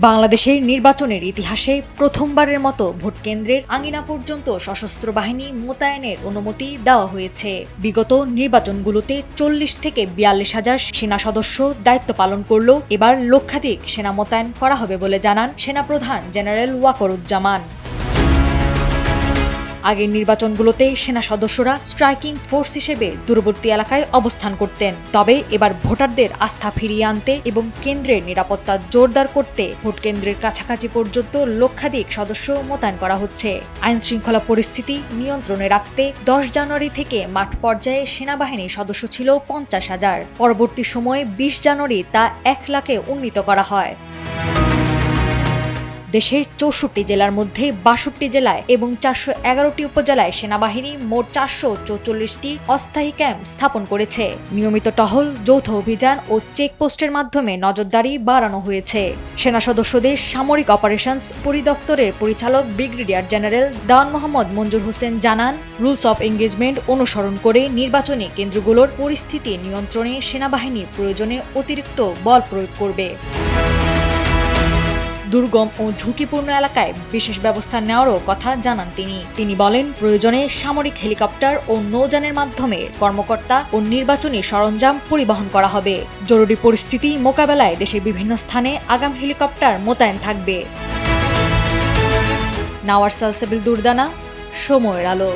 বাংলাদেশের নির্বাচনের ইতিহাসে প্রথমবারের মতো ভোট কেন্দ্রের আঙিনা পর্যন্ত সশস্ত্র বাহিনী মোতায়েনের অনুমতি দেওয়া হয়েছে। বিগত নির্বাচনগুলোতে ৪০ থেকে ৪২ হাজার সেনা সদস্য দায়িত্ব পালন করলেও এবার লক্ষাধিক সেনা মোতায়েন করা হবে বলে জানান সেনাপ্রধান জেনারেল ওয়াকরুজ্জামান। আগের নির্বাচনগুলোতে সেনা সদস্যরা স্ট্রাইকিং ফোর্স হিসেবে দূরবর্তী এলাকায় অবস্থান করতেন। তবে এবার ভোটারদের আস্থা ফিরিয়ে আনতে এবং কেন্দ্রের নিরাপত্তা জোরদার করতে ভোট কেন্দ্রের কাছাকাছি পর্যন্ত লক্ষাধিক সদস্য মোতায়েন করা হচ্ছে। আইন শৃঙ্খলা পরিস্থিতি নিয়ন্ত্রণে রাখতে 10 জানুয়ারি থেকে মাঠ পর্যায়ে সেনাবাহিনীর সদস্য ছিল 50,000। পরবর্তী সময়ে 20 জানুয়ারি তা 1 লাখে উন্নীত করা হয়। দেশের 64 জেলার মধ্যে 62 জেলায় এবং 411টি উপজেলায় সেনাবাহিনী মোট 444টি অস্থায়ী ক্যাম্প স্থাপন করেছে। নিয়মিত টহল, যৌথ অভিযান ও চেকপোস্টের মাধ্যমে নজরদারি বাড়ানো হয়েছে। সেনা সদস্যদের সামরিক অপারেশনস পরিদপ্তরের পরিচালক ব্রিগেডিয়ার জেনারেল দেওয়ান মোহাম্মদ মঞ্জুর হোসেন জানান, রুলস অফ এনগেজমেন্ট অনুসরণ করে নির্বাচনী কেন্দ্রগুলোর পরিস্থিতি নিয়ন্ত্রণে সেনাবাহিনী প্রয়োজনে অতিরিক্ত বল প্রয়োগ করবে। দুর্গম ও ঝুঁকিপূর্ণ এলাকায় বিশেষ ব্যবস্থা নেওয়ারও কথা জানান তিনি বলেন, প্রয়োজনে সামরিক হেলিকপ্টার ও নৌযানের মাধ্যমে কর্মকর্তা ও নির্বাচনী সরঞ্জাম পরিবহন করা হবে। জরুরি পরিস্থিতি মোকাবেলায় দেশের বিভিন্ন স্থানে আগাম হেলিকপ্টার মোতায়েন থাকবে। নাওয়ার সালসেবিল দুর্দানা, সময়ের আলো।